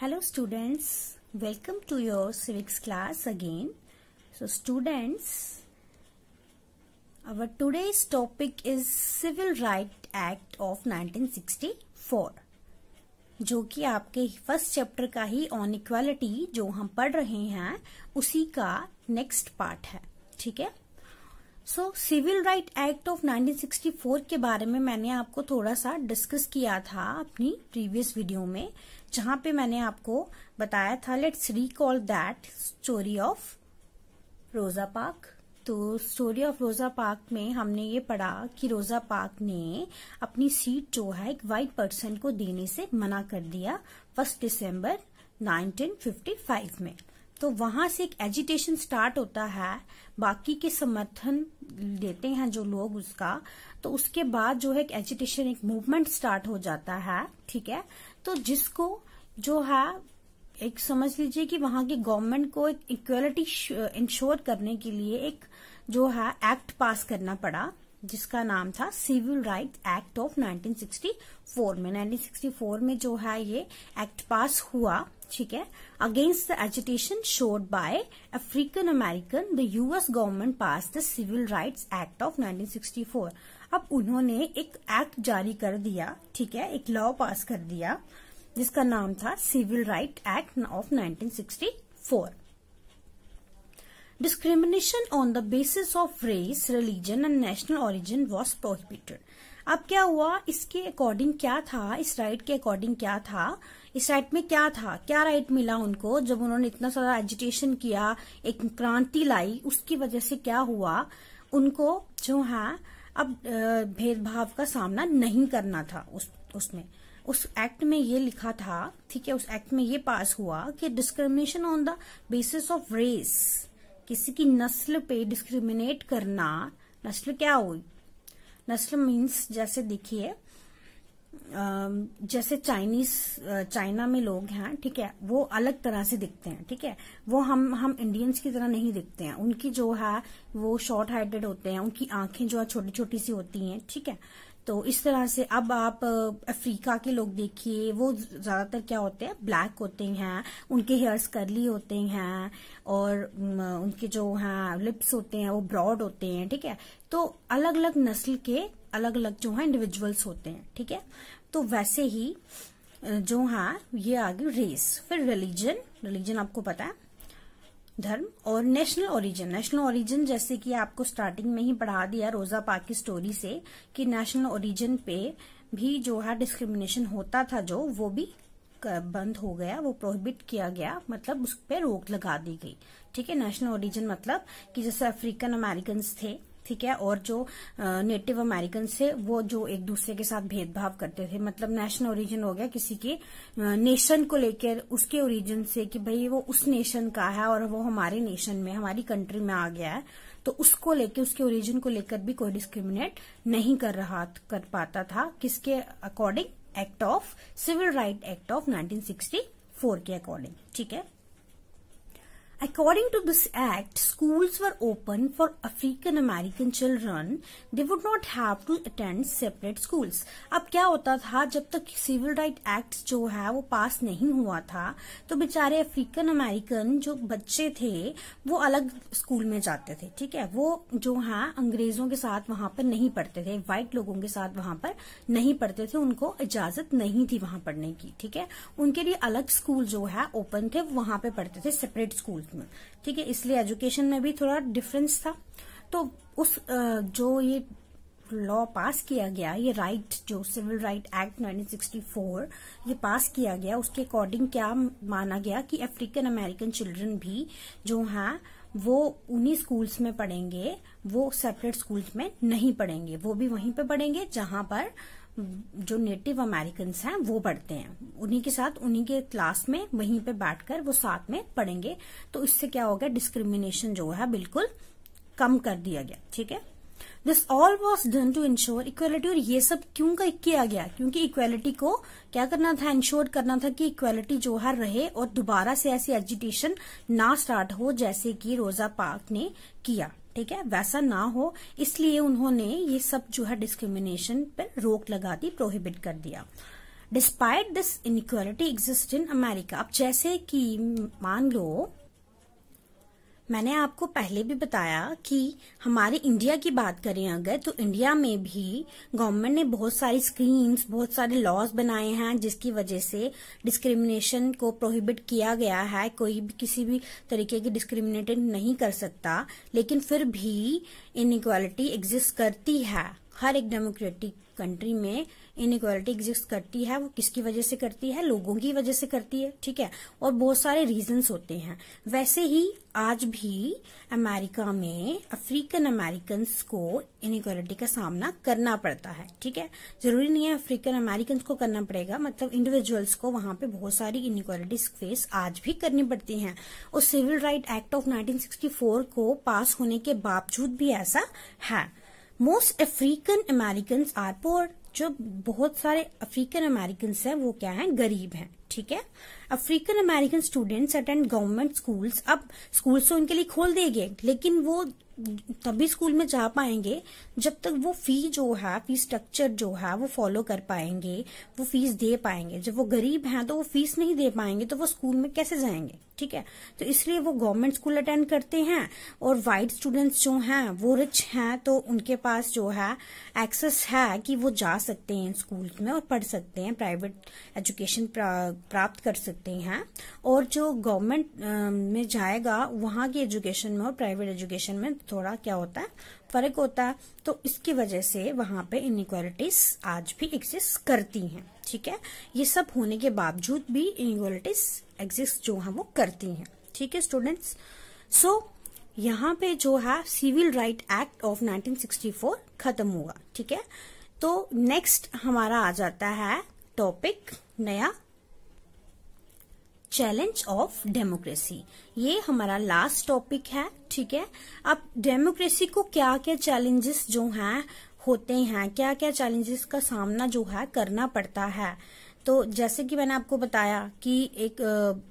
Hello students, welcome to your civics class again. So students, our today's topic is Civil Rights Act of 1964, जो कि आपके first chapter का ही on equality जो हम पढ़ रहे हैं उसी का नेक्स्ट पार्ट है. ठीक है. So civil right act of 1964 के बारे में मैंने आपको थोड़ा सा डिस्कस किया था अपनी प्रीवियस वीडियो में, जहां पे मैंने आपको बताया था let's recall that story of रोजा पार्क. तो स्टोरी ऑफ रोजा पार्क में हमने ये पढ़ा कि रोजा पार्क ने अपनी सीट जो है एक वाइट पर्सन को देने से मना कर दिया 1 दिसंबर 1955 में. तो वहां से एक एजिटेशन स्टार्ट होता है, बाकी के समर्थन देते हैं जो लोग उसका. तो उसके बाद जो है एक एजिटेशन, एक मूवमेंट स्टार्ट हो जाता है. ठीक है. तो जिसको जो है एक समझ लीजिए कि वहां की गवर्नमेंट को एक इक्वलिटी इंश्योर करने के लिए एक जो है एक्ट पास करना पड़ा, जिसका नाम था सिविल राइट एक्ट ऑफ 1964 में. 1964 में जो है ये एक्ट पास हुआ. ठीक है. Against the agitation showed by African American, the US government pass the civil rights act of 1964. अब उन्होंने एक एक्ट जारी कर दिया. ठीक है. एक लॉ पास कर दिया जिसका नाम था civil right act of 1964. Discrimination on the basis of race, religion and national origin was prohibited. अब क्या हुआ, इसके अकॉर्डिंग क्या था, इस राइट के अकॉर्डिंग क्या था, इस राइट में क्या था, क्या राइट मिला उनको जब उन्होंने इतना सारा एजिटेशन किया, एक क्रांति लाई. उसकी वजह से क्या हुआ, उनको जो है अब भेदभाव का सामना नहीं करना था. उसमें उस एक्ट में ये लिखा था. ठीक है. उस एक्ट में ये पास हुआ कि discrimination on the basis of race, किसी की नस्ल पे डिस्क्रिमिनेट करना. नस्ल क्या हुई, नस्ल मीन्स जैसे देखिए जैसे चाइना में लोग हैं. ठीक है. वो अलग तरह से दिखते हैं. ठीक है. वो हम इंडियंस की तरह नहीं दिखते हैं. उनकी जो है वो शॉर्ट हाइटेड होते हैं, उनकी आंखें जो है छोटी छोटी सी होती हैं. ठीक है. तो इस तरह से अब आप अफ्रीका के लोग देखिए, वो ज्यादातर क्या होते हैं, ब्लैक होते हैं, उनके हेयर्स कर्ली होते हैं और उनके जो हैं लिप्स होते हैं वो ब्रॉड होते हैं. ठीक है. तो अलग अलग नस्ल के अलग अलग जो है इंडिविजुअल्स होते हैं. ठीक है. तो वैसे ही जो है ये आ गई रेस. फिर रिलीजन आपको पता है, धर्म. और नेशनल ओरिजिन जैसे कि आपको स्टार्टिंग में ही पढ़ा दिया रोजा पार्क की स्टोरी से कि नेशनल ओरिजिन पे भी जो है डिस्क्रिमिनेशन होता था, जो वो भी बंद हो गया, वो प्रोहिबिट किया गया, मतलब उस पर रोक लगा दी गई. ठीक है. नेशनल ओरिजिन मतलब कि जैसे अफ्रीकन अमेरिकन थे. ठीक है. और जो नेटिव अमेरिकन थे वो जो एक दूसरे के साथ भेदभाव करते थे. मतलब नेशनल ओरिजिन हो गया किसी के नेशन को लेकर, उसके ओरिजिन से कि भाई वो उस नेशन का है और वो हमारे नेशन में, हमारी कंट्री में आ गया है, तो उसको लेकर, उसके ओरिजिन को लेकर भी कोई डिस्क्रिमिनेट नहीं कर पाता था. किसके according, act of civil right act of 1964 के अकॉर्डिंग. ठीक है. According to this act, schools were open for African American children. They would not have to attend separate schools. अब क्या होता था, जब तक सिविल राइट एक्ट जो है वो पास नहीं हुआ था, तो बेचारे अफ्रीकन अमेरिकन जो बच्चे थे वो अलग स्कूल में जाते थे. ठीक है. वो जो है अंग्रेजों के साथ वहां पर नहीं पढ़ते थे, व्हाइट लोगों के साथ वहां पर नहीं पढ़ते थे, उनको इजाजत नहीं थी वहां पढ़ने की. ठीक है. उनके लिए अलग स्कूल जो है ओपन थे, वहां पे पढ़ते थे सेपरेट स्कूल में. ठीक है. इसलिए एजुकेशन में भी थोड़ा डिफरेंस था. तो उस जो ये लॉ पास किया गया, ये राइट जो सिविल राइट एक्ट 1964 ये पास किया गया, उसके अकॉर्डिंग क्या माना गया कि अफ्रीकन अमेरिकन चिल्ड्रन भी जो हैं वो उन्हीं स्कूल्स में पढ़ेंगे, वो सेपरेट स्कूल्स में नहीं पढ़ेंगे, वो भी वहीं पे पढ़ेंगे जहां पर जो नेटिव अमेरिकन हैं वो पढ़ते हैं. उन्हीं के साथ, उन्हीं के क्लास में वहीं पे बैठकर वो साथ में पढ़ेंगे. तो इससे क्या हो गया, डिस्क्रिमिनेशन जो है बिल्कुल कम कर दिया गया. ठीक है. This all was done to ensure equality. और ये सब क्यों किया गया, क्योंकि इक्वालिटी को क्या करना था, इंश्योर करना था कि इक्वालिटी जो है रहे और दोबारा से ऐसी एजिटेशन ना स्टार्ट हो जैसे कि रोजा पार्क ने किया. ठीक है. वैसा ना हो, इसलिए उन्होंने ये सब जो है डिस्क्रिमिनेशन पर रोक लगा दी, प्रोहिबिट कर दिया. Despite this inequality exist in America. अब जैसे कि मान लो मैंने आपको पहले भी बताया कि हमारे इंडिया की बात करें अगर, तो इंडिया में भी गवर्नमेंट ने बहुत सारी स्कीम्स, बहुत सारे लॉज बनाए हैं जिसकी वजह से डिस्क्रिमिनेशन को प्रोहिबिट किया गया है। कोई भी किसी भी तरीके की डिस्क्रिमिनेटेड नहीं कर सकता, लेकिन फिर भी इनइक्वालिटी एग्जिस्ट करती है। हर एक डेमोक्रेटिक कंट्री में इनइक्वालिटी एग्जिस्ट करती है। वो किसकी वजह से करती है? लोगों की वजह से करती है, ठीक है। और बहुत सारे रीजंस होते हैं। वैसे ही आज भी अमेरिका में अफ्रीकन अमेरिकन को इनइक्वालिटी का सामना करना पड़ता है, ठीक है। जरूरी नहीं है अफ्रीकन अमेरिकन को करना पड़ेगा, मतलब इंडिविजुअल्स को वहां पे बहुत सारी इनइक्वालिटीज फेस आज भी करनी पड़ती हैं। और सिविल राइट एक्ट ऑफ 1964 को पास होने के बावजूद भी ऐसा है। Most African American are poor. जो बहुत सारे अफ्रीकन अमेरिकन हैं वो क्या हैं? गरीब हैं, ठीक है। African American students attend government schools. अब स्कूल्स तो उनके लिए खोल देंगे, लेकिन वो तभी स्कूल में जा पाएंगे जब तक वो फी स्ट्रक्चर जो है वो फॉलो कर पाएंगे, वो फीस दे पाएंगे। जब वो गरीब हैं तो वो फीस नहीं दे पाएंगे तो वो स्कूल में कैसे जाएंगे, ठीक है। तो इसलिए वो गवर्नमेंट स्कूल अटेंड करते हैं। और वाइट स्टूडेंट्स जो हैं वो रिच हैं, तो उनके पास जो है एक्सेस है कि वो जा सकते हैं स्कूल में और पढ़ सकते हैं, प्राइवेट एजुकेशन प्राप्त कर सकते हैं। और जो गवर्नमेंट में जाएगा वहां की एजुकेशन में और प्राइवेट एजुकेशन में थोड़ा क्या होता है? फर्क होता है। तो इसकी वजह से वहां पे इनइक्वालिटीज आज भी एग्जिस्ट करती हैं, ठीक है। ये सब होने के बावजूद भी इनइक्वालिटीज एग्जिस्ट जो है वो करती हैं, ठीक है स्टूडेंट्स। सो यहाँ पे जो है सिविल राइट एक्ट ऑफ 1964 खत्म हुआ, ठीक है। तो नेक्स्ट हमारा आ जाता है टॉपिक नया, चैलेंज ऑफ डेमोक्रेसी। ये हमारा लास्ट टॉपिक है, ठीक है। अब डेमोक्रेसी को क्या क्या चैलेंजेस जो हैं होते हैं, क्या क्या चैलेंजेस का सामना जो है करना पड़ता है। तो जैसे कि मैंने आपको बताया कि एक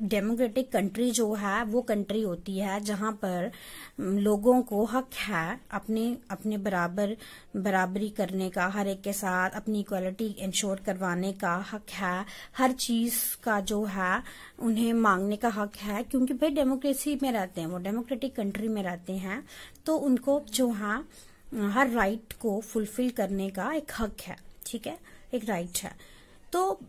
डेमोक्रेटिक कंट्री जो है वो कंट्री होती है जहां पर लोगों को हक है अपने बराबरी करने का, हर एक के साथ अपनी इक्वालिटी इंश्योर करवाने का हक है, हर चीज का जो है उन्हें मांगने का हक है। क्योंकि भाई डेमोक्रेसी में रहते हैं, वो डेमोक्रेटिक कंट्री में रहते हैं, तो उनको जो है हर राइट को फुलफिल करने का एक हक है, ठीक है, एक राइट है। तो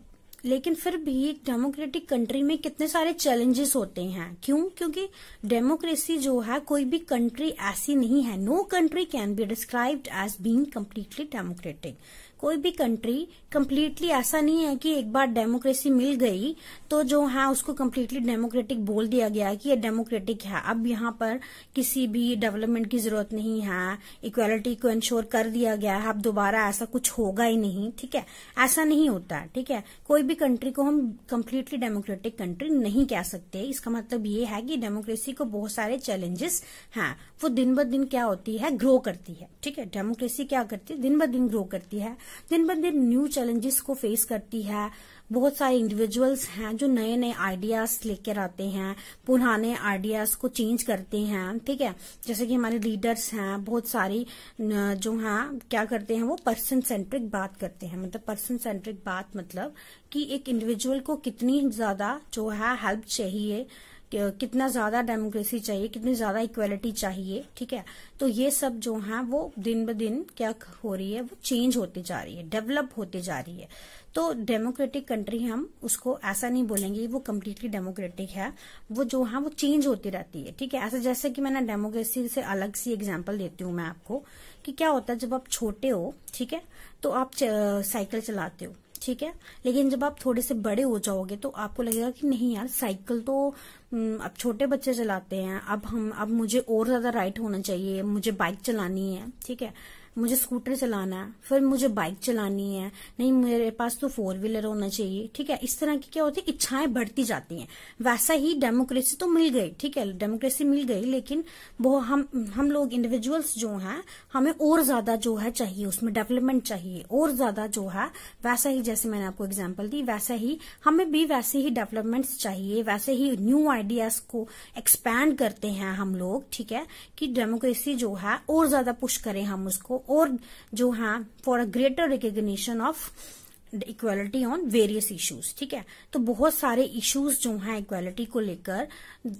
लेकिन फिर भी डेमोक्रेटिक कंट्री में कितने सारे चैलेंजेस होते हैं। क्यों? क्योंकि डेमोक्रेसी जो है, कोई भी कंट्री ऐसी नहीं है, no country can be described as being completely democratic. कोई भी कंट्री कम्प्लीटली ऐसा नहीं है कि एक बार डेमोक्रेसी मिल गई तो जो है उसको कम्प्लीटली डेमोक्रेटिक बोल दिया गया कि ये डेमोक्रेटिक है, अब यहाँ पर किसी भी डेवलपमेंट की जरूरत नहीं है, इक्वालिटी को इंश्योर कर दिया गया है, अब दोबारा ऐसा कुछ होगा ही नहीं, ठीक है। ऐसा नहीं होता है, ठीक है। कोई भी कंट्री को हम कम्प्लीटली डेमोक्रेटिक कंट्री नहीं कह सकते। इसका मतलब ये है कि डेमोक्रेसी को बहुत सारे चैलेंजेस हैं, वो दिन ब दिन क्या होती है, ग्रो करती है, ठीक है। डेमोक्रेसी क्या करती है, दिन ब दिन ग्रो करती है, दिन ब दिन न्यू चैलेंजेस को फेस करती है। बहुत सारे इंडिविजुअल्स हैं जो नए नए आइडियाज लेकर आते हैं, पुराने आइडियाज को चेंज करते हैं, ठीक है। जैसे कि हमारे लीडर्स हैं, बहुत सारी जो हैं क्या करते हैं, वो पर्सन सेंट्रिक बात करते हैं। मतलब पर्सन सेंट्रिक बात मतलब कि एक इंडिविजुअल को कितनी ज्यादा जो है हेल्प चाहिए, कितना ज्यादा डेमोक्रेसी चाहिए, कितनी ज्यादा इक्वालिटी चाहिए, ठीक है। तो ये सब जो है वो दिन ब दिन क्या हो रही है, वो चेंज होती जा रही है, डेवलप होती जा रही है। तो डेमोक्रेटिक कंट्री हम उसको ऐसा नहीं बोलेंगे वो कम्प्लीटली डेमोक्रेटिक है, वो जो है वो चेंज होती रहती है, ठीक है। ऐसे जैसे कि मैंने डेमोक्रेसी से अलग सी एग्जांपल देती हूँ मैं आपको कि क्या होता है जब आप छोटे हो, ठीक है, तो आप साइकिल चलाते हो, ठीक है। लेकिन जब आप थोड़े से बड़े हो जाओगे तो आपको लगेगा कि नहीं यार, साइकिल तो अब छोटे बच्चे चलाते हैं, अब मुझे और ज्यादा राइट होना चाहिए, मुझे बाइक चलानी है, ठीक है, मुझे स्कूटर चलाना है, फिर मुझे बाइक चलानी है, नहीं मेरे पास तो 4 व्हीलर होना चाहिए, ठीक है। इस तरह की क्या होती है, इच्छाएं बढ़ती जाती हैं। वैसा ही डेमोक्रेसी तो मिल गई, ठीक है, डेमोक्रेसी मिल गई, लेकिन वो हम लोग इंडिविजुअल्स जो हैं हमें और ज्यादा जो है चाहिए, उसमें डेवलपमेंट चाहिए और ज्यादा जो है। वैसा ही जैसे मैंने आपको एग्जाम्पल दी, वैसा ही हमें भी वैसे ही डेवलपमेंट्स चाहिए, वैसे ही न्यू आइडियाज को एक्सपैंड करते हैं हम लोग, ठीक है, कि डेमोक्रेसी जो है और ज्यादा पुश करें हम उसको, और जो है for a greater recognition of equality on various issues, ठीक है। तो बहुत सारे इश्यूज जो हैं इक्वालिटी को लेकर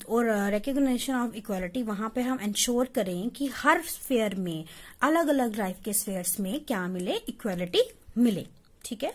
और रिकॉग्निशन ऑफ इक्वालिटी, वहां पे हम इंश्योर करें कि हर स्फीयर में, अलग अलग लाइफ के स्फीयर्स में क्या मिले, इक्वालिटी मिले, ठीक है।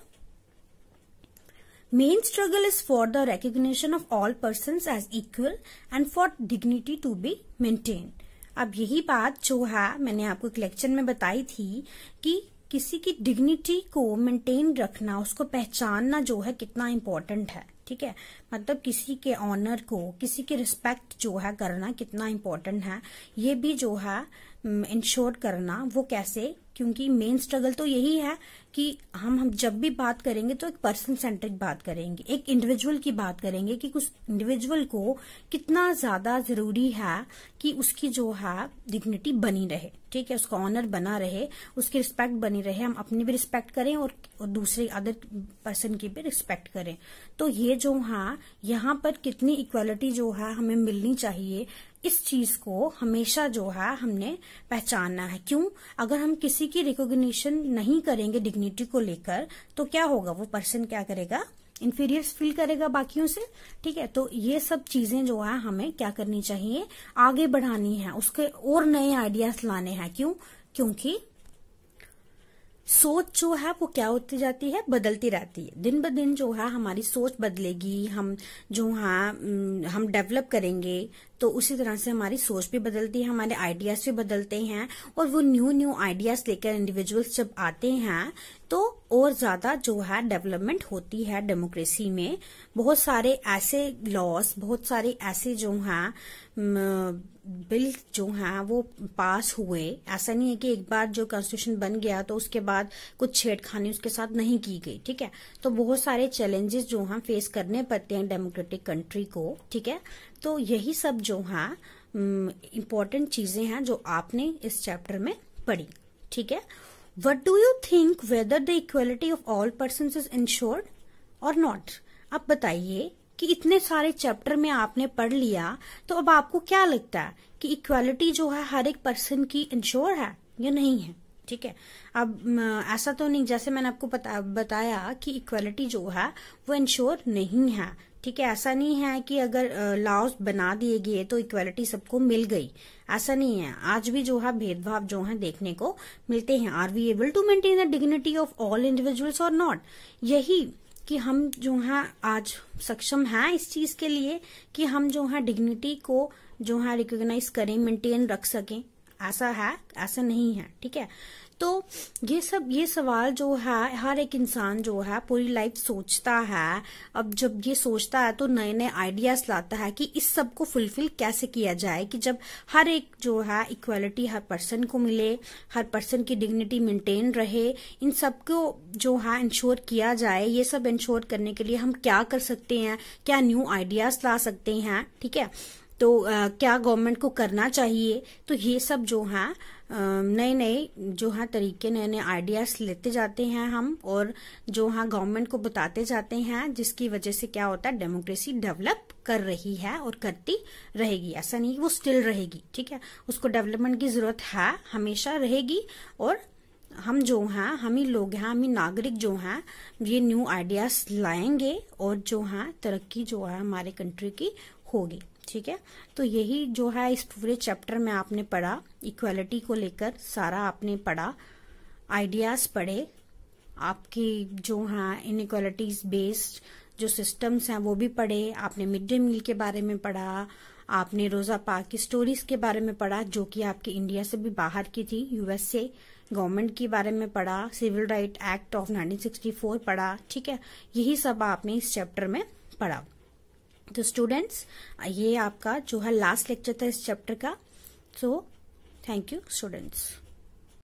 Main struggle is for the recognition of all persons as equal and for dignity to be maintain. अब यही बात जो है मैंने आपको एक लेक्चर में बताई थी कि किसी की डिग्निटी को मेंटेन रखना, उसको पहचानना जो है कितना इम्पोर्टेंट है, ठीक है। मतलब किसी के ऑनर को, किसी की रिस्पेक्ट जो है करना कितना इम्पोर्टेंट है, ये भी जो है इंश्योर करना। वो कैसे? क्योंकि मेन स्ट्रगल तो यही है कि हम जब भी बात करेंगे तो एक पर्सन सेंट्रिक बात करेंगे, एक इंडिविजुअल की बात करेंगे कि उस इंडिविजुअल को कितना ज्यादा जरूरी है कि उसकी जो है डिग्निटी बनी रहे, ठीक है, उसका ऑनर बना रहे, उसकी रिस्पेक्ट बनी रहे, हम अपनी भी रिस्पेक्ट करें और दूसरे अदर पर्सन की भी रिस्पेक्ट करें। तो ये जो है यहाँ पर कितनी इक्वालिटी जो है हमें मिलनी चाहिए, इस चीज को हमेशा जो है हमने पहचानना है। क्यों? अगर हम किसी की रिकॉग्निशन नहीं करेंगे डिग्निटी को लेकर तो क्या होगा, वो पर्सन क्या करेगा, इंफीरियर फील करेगा बाकियों से, ठीक है। तो ये सब चीजें जो है हमें क्या करनी चाहिए, आगे बढ़ानी है, उसके और नए आइडियाज लाने हैं। क्यों? क्योंकि सोच जो है वो क्या होती जाती है, बदलती रहती है। दिन ब दिन जो है हमारी सोच बदलेगी, हम जो है हम डेवलप करेंगे तो उसी तरह से हमारी सोच भी बदलती है, हमारे आइडियाज भी बदलते हैं और वो न्यू आइडियाज लेकर इंडिविजुअल्स जब आते हैं तो और ज्यादा जो है डेवलपमेंट होती है डेमोक्रेसी में। बहुत सारे ऐसे लॉस, बहुत सारे ऐसे जो हैं बिल जो हैं वो पास हुए। ऐसा नहीं है कि एक बार जो कॉन्स्टिट्यूशन बन गया तो उसके बाद कुछ छेड़खानी उसके साथ नहीं की गई, ठीक है। तो बहुत सारे चैलेंजेस जो हैं फेस करने पड़ते हैं डेमोक्रेटिक कंट्री को, ठीक है। तो यही सब जो है इम्पोर्टेंट चीजें हैं जो आपने इस चैप्टर में पढ़ी, ठीक है। What do you think whether the equality of all persons is ensured or not? अब बताइए कि इतने सारे चैप्टर में आपने पढ़ लिया तो अब आपको क्या लगता है कि इक्वालिटी जो है हर एक पर्सन की इंश्योर है या नहीं है, ठीक है। अब ऐसा तो नहीं, जैसे मैंने आपको बताया कि इक्वालिटी जो है वो इंश्योर नहीं है, ठीक है। ऐसा नहीं है कि अगर लॉज बना दिए गए तो इक्वालिटी सबको मिल गई, ऐसा नहीं है। आज भी जो है भेदभाव जो है देखने को मिलते हैं। Are we able to maintain the dignity of all individuals or not? यही कि हम जो है आज सक्षम हैं इस चीज के लिए कि हम जो है डिग्निटी को जो है रिकॉग्नाइज करें, मेंटेन रख सकें। ऐसा है, ऐसा नहीं है, ठीक है। तो ये सवाल जो है हर एक इंसान जो है पूरी लाइफ सोचता है। अब जब ये सोचता है तो नए नए आइडियाज लाता है कि इस सब को फुलफिल कैसे किया जाए कि जब हर एक जो है इक्वालिटी हर पर्सन को मिले, हर पर्सन की डिग्निटी मेंटेन रहे, इन सबको जो है इंश्योर किया जाए। ये सब इंश्योर करने के लिए हम क्या कर सकते हैं, क्या न्यू आइडियाज ला सकते हैं, ठीक है। तो क्या गवर्नमेंट को करना चाहिए, तो ये सब जो है नए नए जो है तरीके, नए नए आइडियाज लेते जाते हैं हम और जो है गवर्नमेंट को बताते जाते हैं, जिसकी वजह से क्या होता है, डेमोक्रेसी डेवलप कर रही है और करती रहेगी। ऐसा नहीं वो स्टिल रहेगी, ठीक है। उसको डेवलपमेंट की जरूरत है, हमेशा रहेगी। और हम जो हैं, हम ही लोग हैं, हम ही नागरिक जो हैं, ये न्यू आइडियाज लाएंगे और जो है तरक्की जो है हमारे कंट्री की होगी, ठीक है। तो यही जो है इस पूरे चैप्टर में आपने पढ़ा, इक्वालिटी को लेकर सारा आपने पढ़ा, आइडियाज पढ़े, आपकी जो है इनइक्वालिटीज बेस्ड जो सिस्टम्स हैं वो भी पढ़े, आपने मिड डे मील के बारे में पढ़ा, आपने रोजा पार्क की स्टोरीज के बारे में पढ़ा जो कि आपकी इंडिया से भी बाहर की थी, यूएस से, गवर्नमेंट के बारे में पढ़ा, सिविल राइट एक्ट ऑफ 1964 पढ़ा, ठीक है। यही सब आपने इस चैप्टर में पढ़ा। तो स्टूडेंट्स, ये आपका जो है लास्ट लेक्चर था इस चैप्टर का। So thank you students.